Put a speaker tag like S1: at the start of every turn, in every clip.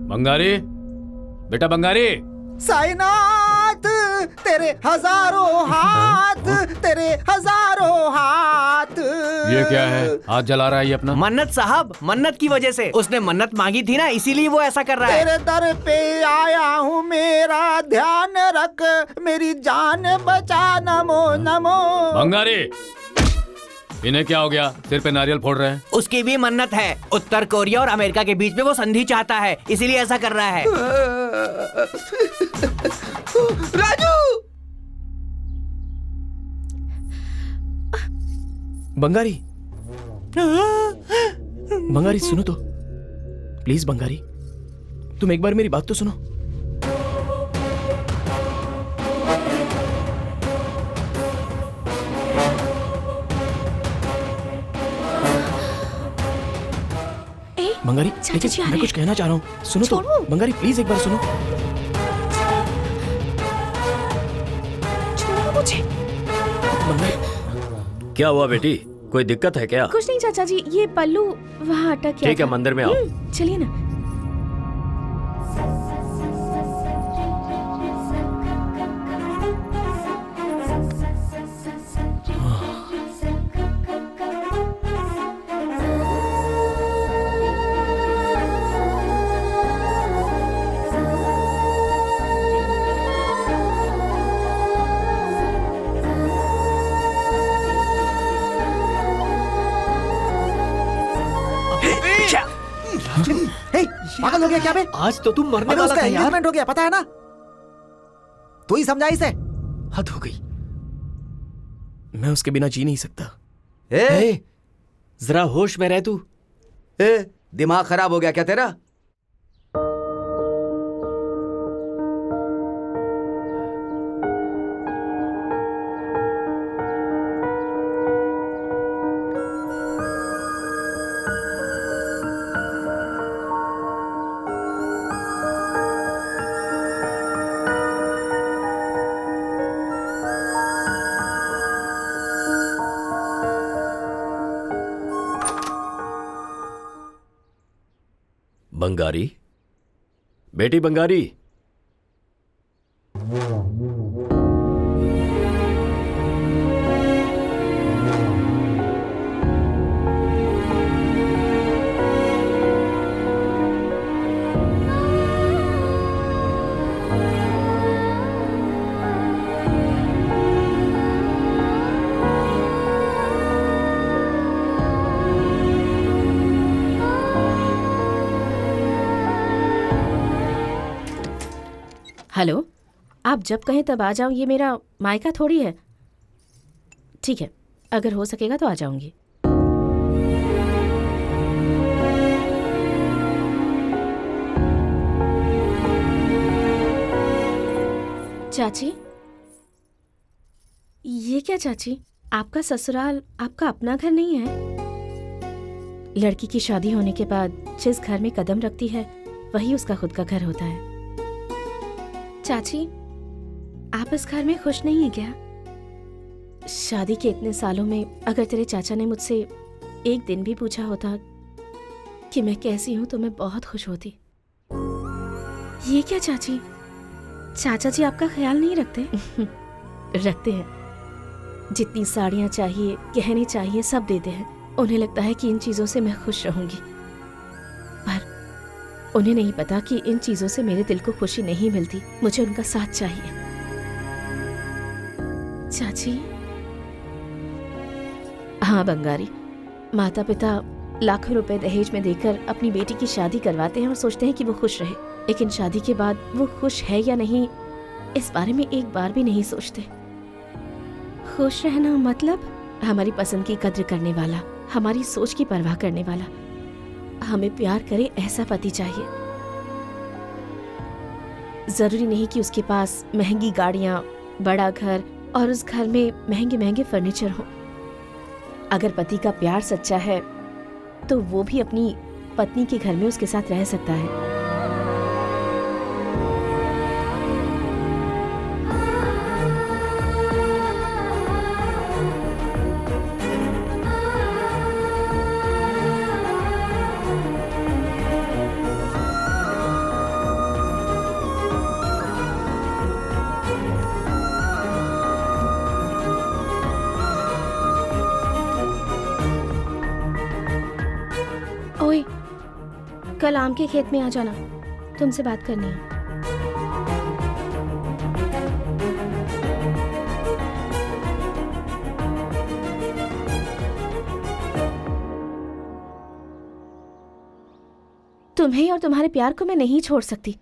S1: बंगारी, बेटा बंगारी।
S2: साईनाथ तेरे हजारों हाथ, तेरे हजारों हाथ।
S1: ये क्या है? हाथ जला रहा है ये अपना?
S3: मन्नत साहब, मन्नत की वजह से उसने मन्नत मांगी थी ना, इसीलिए वो ऐसा कर रहा है।
S2: तेरे दर पे आया हूँ, मेरा ध्यान रख, मेरी जान बचा, नमो नमो।
S1: बंगारी, इन्हें क्या हो गया? सिर पे नारियल फोड़ रहे हैं।
S3: उसकी भी मन्नत है। उत्तर कोरिया और अमेरिका के बीच में वो संधि चाहता है, इसीलिए ऐसा कर रहा है।
S2: राजू!
S4: बंगारी, बंगारी सुनो तो, प्लीज बंगारी, तुम एक बार मेरी बात तो सुनो। बंगारी, लेकिन मैं कुछ कहना चाह रहा हूँ, सुनो तो। बंगारी प्लीज एक बार सुनो।
S5: छोड़ो मुझे।
S4: बंगारी,
S6: क्या हुआ बेटी? कोई दिक्कत है क्या?
S5: कुछ नहीं चाचा जी, ये पल्लू वहाँ अटक गया।
S6: ठीक है, मंदिर में आओ।
S5: चलिए ना।
S2: पागल हो गया क्या बे?
S3: आज तो तुम मरने वाला
S2: उसका
S3: था यार।
S2: एंगेजमेंट हो गया, पता है ना? तू ही समझा इसे।
S4: हद हो गई, मैं उसके बिना जी नहीं सकता।
S3: ए, जरा होश में रह तू।
S2: दिमाग खराब हो गया क्या तेरा?
S6: बंगारी, बेटी बंगारी।
S5: हेलो, आप जब कहें तब आ जाओ, ये मेरा मायका थोड़ी है। ठीक है, अगर हो सकेगा तो आ जाऊंगी। चाची, ये क्या चाची? आपका ससुराल आपका अपना घर नहीं है? लड़की की शादी होने के बाद जिस घर में कदम रखती है वही उसका खुद का घर होता है। चाची, आप इस घर में खुश नहीं है क्या? शादी के इतने सालों में अगर तेरे चाचा ने मुझसे एक दिन भी पूछा होता कि मैं कैसी हूं तो मैं बहुत खुश होती। ये क्या चाची? चाचा जी आपका ख्याल नहीं रखते? रखते हैं। जितनी साड़ियां चाहिए, गहने चाहिए, सब देते हैं। उन्हें लगता है कि इन चीजों से मैं खुश रहूंगी, पर उन्हें नहीं पता कि इन चीजों से मेरे दिल को खुशी नहीं मिलती। मुझे उनका साथ चाहिए। चाची, हाँ बंगारी, माता पिता लाखों रुपए दहेज में देकर अपनी बेटी की शादी करवाते हैं और सोचते हैं कि वो खुश रहे, लेकिन शादी के बाद वो खुश है या नहीं इस बारे में एक बार भी नहीं सोचते। खुश रहना मतलब हमारी पसंद की कद्र करने वाला, हमारी सोच की परवाह करने वाला, हमें प्यार करे ऐसा पति चाहिए। जरूरी नहीं कि उसके पास महंगी गाड़ियां, बड़ा घर और उस घर में महंगे महंगे फर्नीचर हो। अगर पति का प्यार सच्चा है तो वो भी अपनी पत्नी के घर में उसके साथ रह सकता है। कल आम के खेत में आ जाना, तुमसे बात करनी है। तुम्हें और तुम्हारे प्यार को मैं नहीं छोड़ सकती।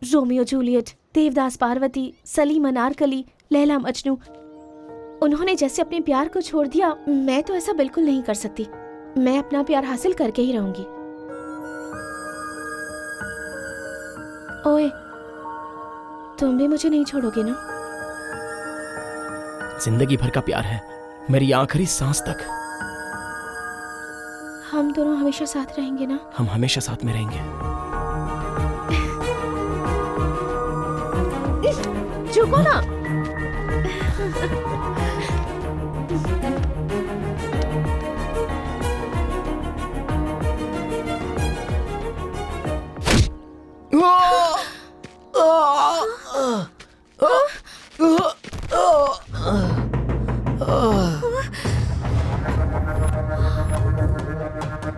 S5: रोमियो जूलियट, देवदास पार्वती, सलीम अनारकली, लैला मजनू, उन्होंने जैसे अपने प्यार को छोड़ दिया, मैं तो ऐसा बिल्कुल नहीं कर सकती। मैं अपना प्यार हासिल करके ही रहूंगी। ओए, तुम भी मुझे नहीं छोड़ोगे ना?
S4: जिंदगी भर का प्यार है, मेरी आखिरी सांस तक।
S5: हम दोनों हमेशा साथ रहेंगे ना?
S4: हम हमेशा साथ में रहेंगे।
S5: झुको ना।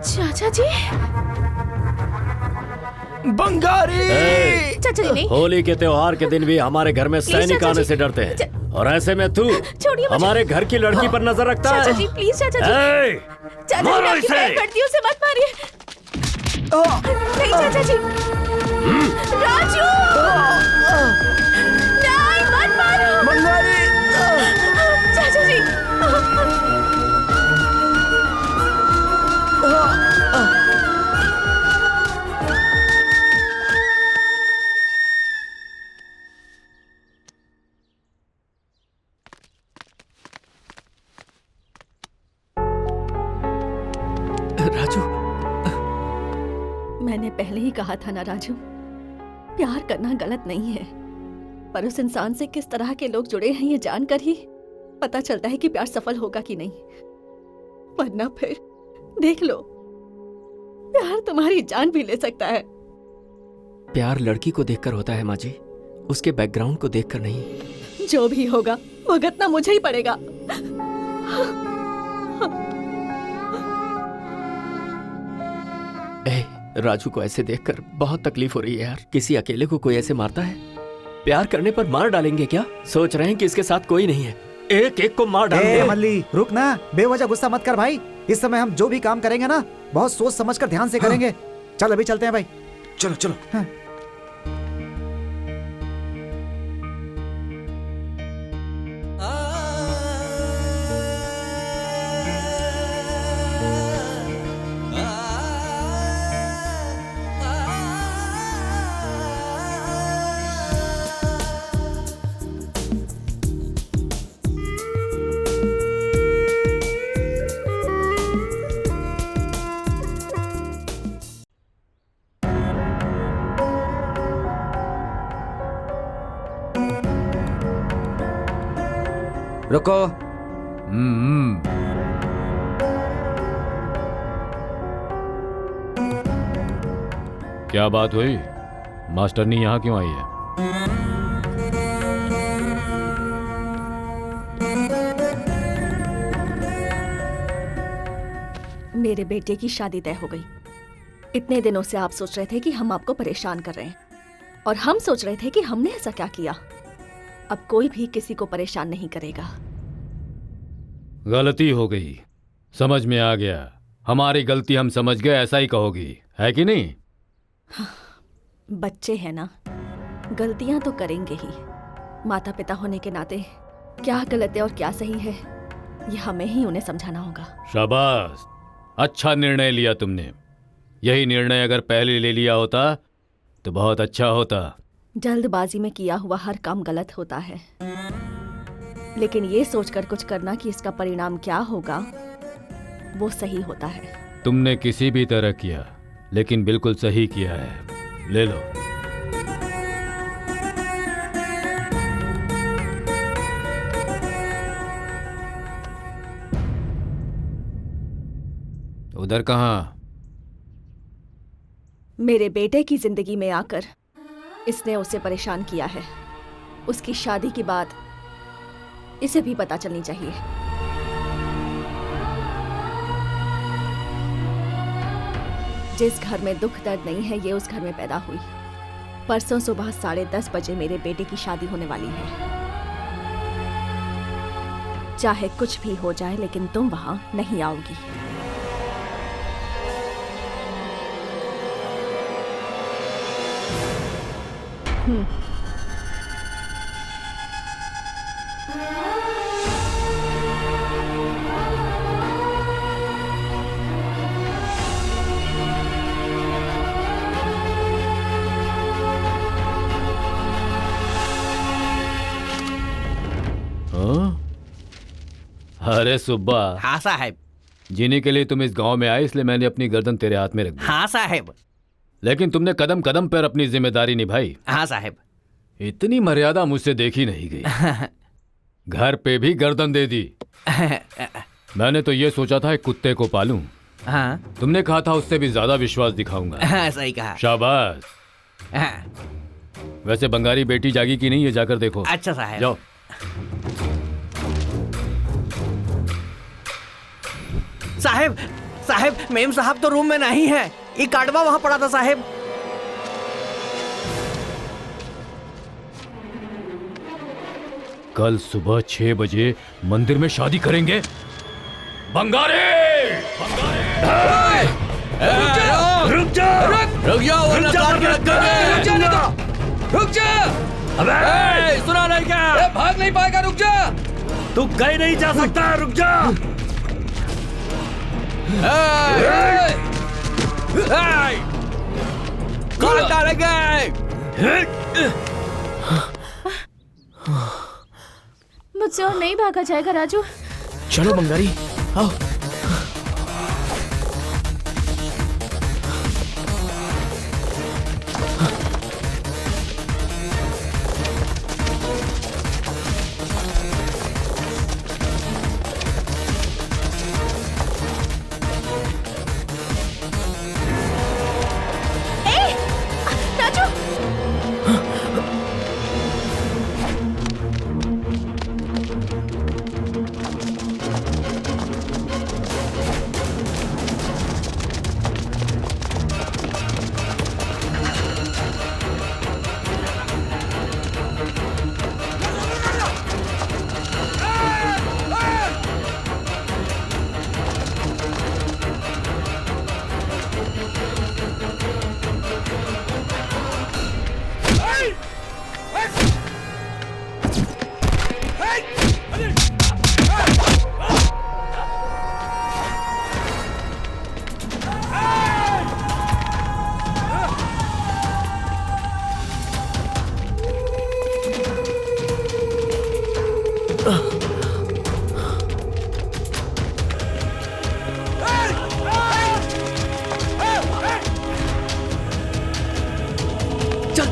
S5: चाचा जी।
S4: बंगारी।
S5: चाचा जी नहीं।
S6: होली के त्योहार के दिन भी हमारे घर में सैनिक
S5: चाचा
S6: आने
S5: जी।
S6: से डरते हैं, और ऐसे में तू
S5: छोड़िए मुझे।
S6: हमारे घर की लड़की पर नजर रखता है।
S5: चाचा जी प्लीज, चाचा जी।
S6: ए,
S5: चाचा जी
S6: मारो
S5: मैं आपकी
S6: इसे।
S5: पैर पड़ती हूँ, उसे मत मारिए। नहीं चाचा जी। राजू, नहीं मत मारो।
S4: बंगारी।
S5: चाचा जी।
S4: राजू,
S7: मैंने पहले ही कहा था ना राजू, प्यार करना गलत नहीं है, पर उस इंसान से किस तरह के लोग जुड़े हैं ये जानकर ही पता चलता है कि प्यार सफल होगा कि नहीं। वरना फिर देख लो, प्यार तुम्हारी जान भी ले सकता है।
S8: प्यार लड़की को देखकर होता है माँ जी, उसके बैकग्राउंड को देखकर नहीं।
S7: जो भी होगा भुगतना मुझे ही पड़ेगा।
S8: राजू को ऐसे देखकर बहुत तकलीफ हो रही है यार। किसी अकेले को कोई ऐसे मारता है? प्यार करने पर मार डालेंगे क्या? सोच रहे हैं कि इसके साथ कोई नहीं है, एक एक को मार डालेंगे।
S2: मल्ली रुक ना, बेवजह गुस्सा मत कर भाई। इस समय हम जो भी काम करेंगे ना, बहुत सोच समझकर ध्यान से करेंगे। चल अभी चलते हैं भाई।
S4: चलो चलो।
S2: हाँ।
S9: रुको।
S1: क्या बात हुई? मास्टरनी यहाँ क्यों आई है?
S7: मेरे बेटे की शादी तय हो गई। इतने दिनों से आप सोच रहे थे कि हम आपको परेशान कर रहे हैं, और हम सोच रहे थे कि हमने ऐसा क्या किया। अब कोई भी किसी को परेशान नहीं करेगा।
S1: गलती हो गई, समझ में आ गया। हमारी गलती हम समझ गए, ऐसा ही कहोगी, है कि नहीं?
S7: बच्चे हैं ना, गलतियां तो करेंगे ही। माता पिता होने के नाते क्या गलत है और क्या सही है, ये हमें ही उन्हें समझाना होगा।
S1: शाबाश, अच्छा निर्णय लिया तुमने। यही निर्णय अगर पहले ले लिया होता तो बहुत अच्छा होता।
S7: जल्दबाजी में किया हुआ हर काम गलत होता है, लेकिन ये सोचकर कुछ करना कि इसका परिणाम क्या होगा, वो सही होता है।
S1: तुमने किसी भी तरह किया, लेकिन बिल्कुल सही किया है। ले लो। उधर कहाँ?
S7: मेरे बेटे की जिंदगी में आकर इसने उसे परेशान किया है। उसकी शादी की बात इसे भी पता चलनी चाहिए। जिस घर में दुख दर्द नहीं है ये उस घर में पैदा हुई। परसों सुबह 10:30 बजे मेरे बेटे की शादी होने वाली है। चाहे कुछ भी हो जाए लेकिन तुम वहां नहीं आओगी।
S1: हाँ? अरे सुब्बा,
S3: हाँ साहब।
S1: जीने के लिए तुम इस गांव में आए इसलिए मैंने अपनी गर्दन तेरे हाथ में रख दी।
S3: हाँ साहब।
S1: लेकिन तुमने कदम कदम पर अपनी जिम्मेदारी निभाई।
S3: हाँ साहब।
S1: इतनी मर्यादा मुझसे देखी नहीं गई। घर पे भी गर्दन दे दी। मैंने तो ये सोचा था एक कुत्ते को पालूं।
S3: हाँ।
S1: तुमने कहा था उससे भी ज्यादा विश्वास दिखाऊंगा।
S3: हाँ, सही कहा।
S1: शाबाश।
S3: हाँ।
S1: वैसे बंगारी बेटी जागी कि नहीं है, जाकर देखो।
S3: अच्छा साहब।
S1: जाओ।
S3: साहब, साहब, मेम साहब तो रूम में नहीं है। ये कार्डवा वहां पड़ा था साहब।
S1: कल सुबह 6 बजे मंदिर में शादी करेंगे। बंगारे!
S8: रुक जा। अबे सुना नहीं क्या? भाग नहीं पाएगा, रुक जा।
S6: तू कहीं नहीं जा सकता, रुक जा।
S8: कौन डालेंगे?
S5: मुझसे और नहीं भागा जाएगा राजू।
S4: चलो बंगारी, आओ।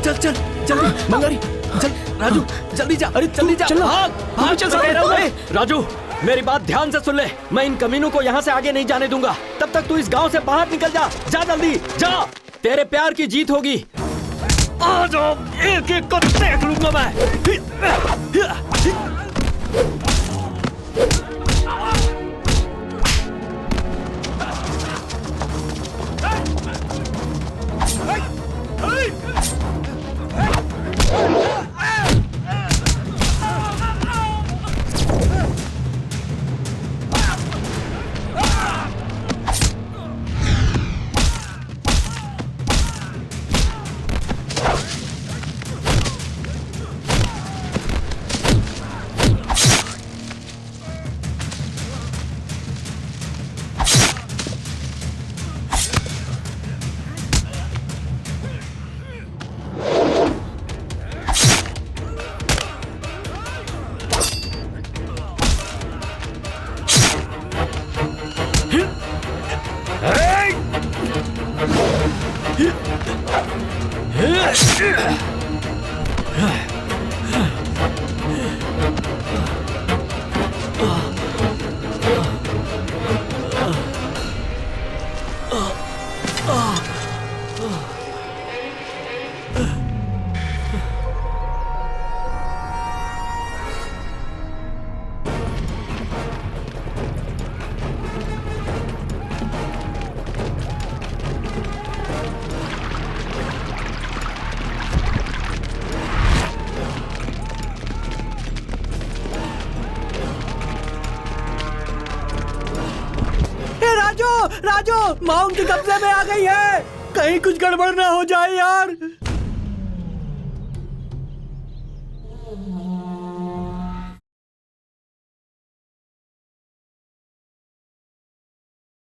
S8: चल चल जल्दी मंगारी, चल राजू, जल्दी जा। अरे जल्दी जा, भाग भाग, चल सकते। राजू मेरी बात ध्यान से सुन ले, मैं इन कमीनों को यहाँ से आगे नहीं जाने दूंगा। तब तक तू इस गांव से बाहर निकल जा। जा जल्दी जा, तेरे प्यार की जीत होगी। आ जाओ, एक एक को देख लूंगा मैं।
S3: राजू, माँ उनके कब्जे में आ गई है। कहीं कुछ गड़बड़ ना हो जाए यार।